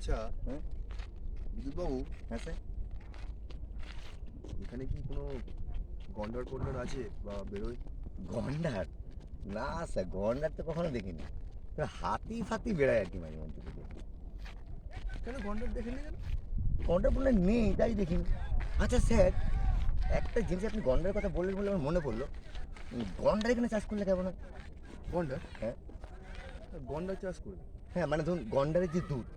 আচ্ছা হ্যাঁ বিদ্যুৎবাবু, হ্যাঁ স্যার। এখানে কি কোনো গন্ডার ফন্ডার আছে বা বেরোয়? গন্ডার? না স্যার, গন্ডার তো কখনো দেখিনি। তবে হাতি ফাতি বেড়ায় আর কি মাঝে মধ্যে থেকে। কেন গন্ডার দেখেন না কেন? গন্ডার বললে নেই, তাই দেখিনি। আচ্ছা স্যার, একটা জিনিস আপনি গন্ডারের কথা বললেন বলে আমার মনে পড়লো, গন্ডার এখানে চাষ করলে কেমন হয়? গন্ডার? হ্যাঁ গন্ডার চাষ করবে? হ্যাঁ, মানে ধরুন গন্ডারের যে দুধ,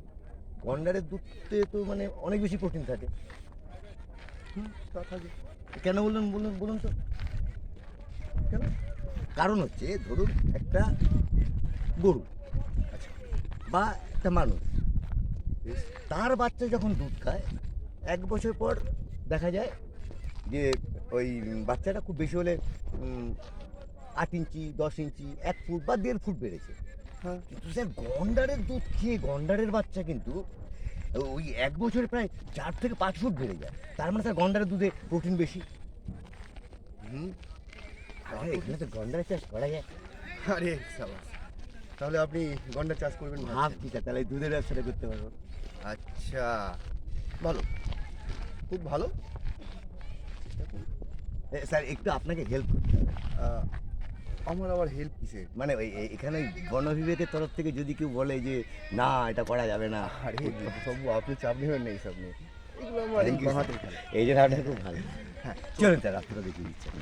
গন্ডারের দুধতে তো মানে অনেক বেশি প্রোটিন থাকে। তা থাকে। কেন বললেন বলুন বলুন তো? কেন? কারণ হচ্ছে ধরুন একটা গরু আচ্ছা, বা একটা মানুষ, বেশ। তার বাচ্চা যখন দুধ খায় 1 বছর পর দেখা যায় যে ওই বাচ্চাটা খুব বেশি হলে 8 ইঞ্চি, 10 ইঞ্চি, 1 ফুট বা 1.5 ফুট বেড়েছে। হ্যাঁ। কিন্তু স্যার গন্ডারের দুধ খেয়ে গন্ডারের বাচ্চা কিন্তু ওই 1 বছরে প্রায় 4 থেকে 5 ফুট বেড়ে যায়। তার মানে স্যার গন্ডারের দুধে প্রোটিন বেশি। হুম। আরে এখানে তো গন্ডারের চাষ করা যায়। আরে সাবাস, তাহলে আপনি গন্ডার চাষ করবেন ভাবছেন? ভাবছি স্যার, তাহলে দুধের ব্যবসাটা করতে পারবো। আচ্ছা, ভালো, খুব ভালো। চেষ্টা করুন। স্যার একটু আপনাকে হেল্প করতে হবে। আহ, আমার আবার হেল্প কিসের? মানে ওই এখানে বন বিভাগের তরফ থেকে যদি কেউ বলে যে না এটা করা যাবে না। আরে বাবু, আপনি চাপ নেবেন না এইসব নিয়ে, এগুলো আমার Thank you, বাঁ হাতের sir. খেলা। এই জন্য আপনার খুব ভালো। হ্যাঁ, চলুন স্যার, আপনারা দেখিয়ে দিচ্ছেন।